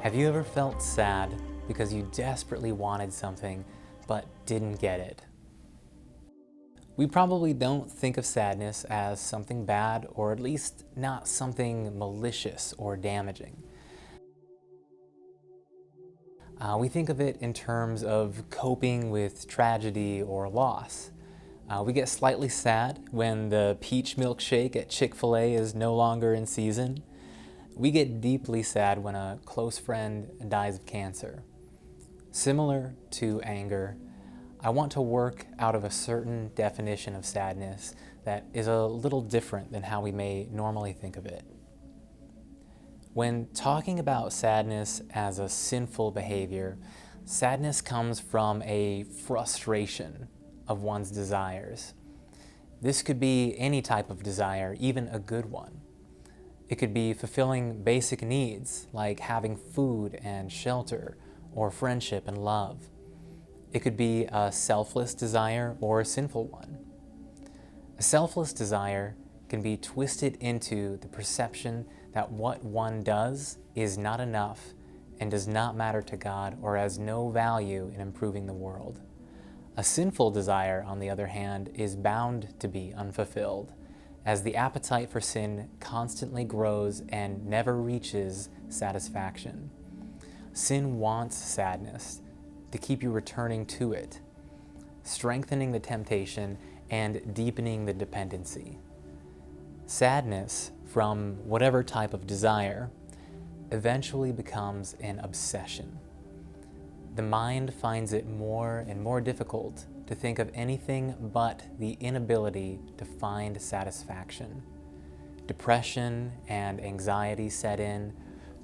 Have you ever felt sad because you desperately wanted something but didn't get it? We probably don't think of sadness as something bad, or at least not something malicious or damaging. We think of it in terms of coping with tragedy or loss. We get slightly sad when the peach milkshake at Chick-fil-A is no longer in season. We get deeply sad when a close friend dies of cancer. Similar to anger, I want to work out of a certain definition of sadness that is a little different than how we may normally think of it. When talking about sadness as a sinful behavior, sadness comes from a frustration of one's desires. This could be any type of desire, even a good one. It could be fulfilling basic needs like having food and shelter, or friendship and love. It could be a selfless desire or a sinful one. A selfless desire can be twisted into the perception that what one does is not enough and does not matter to God or has no value in improving the world. A sinful desire, on the other hand, is bound to be unfulfilled, as the appetite for sin constantly grows and never reaches satisfaction. Sin wants sadness to keep you returning to it, strengthening the temptation and deepening the dependency. Sadness, from whatever type of desire, eventually becomes an obsession. The mind finds it more and more difficult to think of anything but the inability to find satisfaction. Depression and anxiety set in.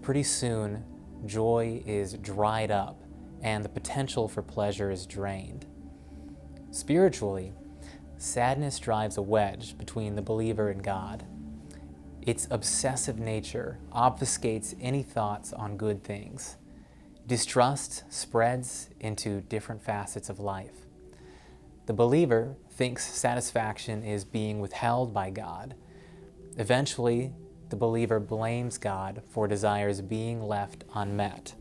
Pretty soon, joy is dried up and the potential for pleasure is drained. Spiritually, sadness drives a wedge between the believer and God. Its obsessive nature obfuscates any thoughts on good things. Distrust spreads into different facets of life. The believer thinks satisfaction is being withheld by God. Eventually, the believer blames God for desires being left unmet.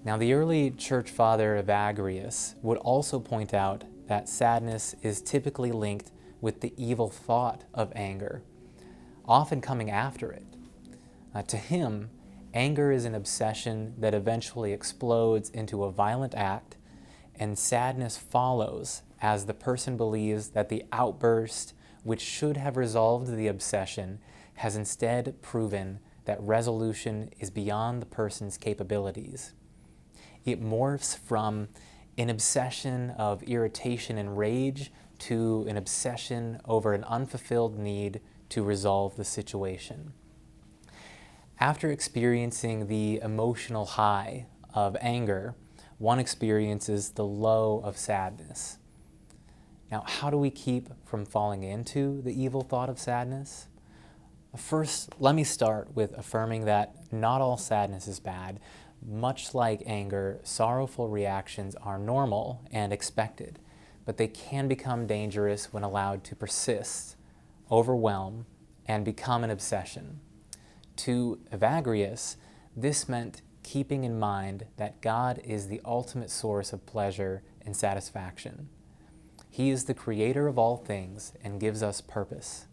Now, the early church father Evagrius would also point out that sadness is typically linked with the evil thought of anger, often coming after it. To him, anger is an obsession that eventually explodes into a violent act, and sadness follows as the person believes that the outburst, which should have resolved the obsession, has instead proven that resolution is beyond the person's capabilities. It morphs from an obsession of irritation and rage to an obsession over an unfulfilled need to resolve the situation. After experiencing the emotional high of anger, one experiences the low of sadness. Now, how do we keep from falling into the evil thought of sadness? First, let me start with affirming that not all sadness is bad. Much like anger, sorrowful reactions are normal and expected, but they can become dangerous when allowed to persist, overwhelm, and become an obsession. To Evagrius, this meant keeping in mind that God is the ultimate source of pleasure and satisfaction. He is the creator of all things and gives us purpose.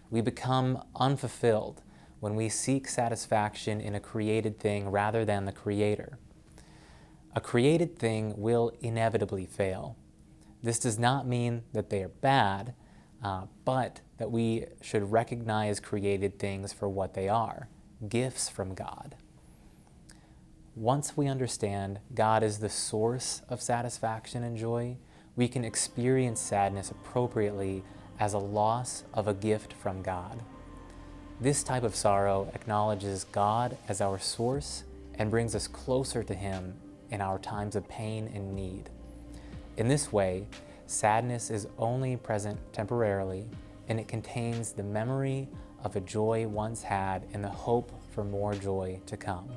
We become unfulfilled when we seek satisfaction in a created thing rather than the creator. A created thing will inevitably fail. This does not mean that they are bad, but that we should recognize created things for what they are, gifts from God. Once we understand God is the source of satisfaction and joy, we can experience sadness appropriately as a loss of a gift from God. This type of sorrow acknowledges God as our source and brings us closer to Him in our times of pain and need. In this way, sadness is only present temporarily, and it contains the memory of a joy once had and the hope for more joy to come.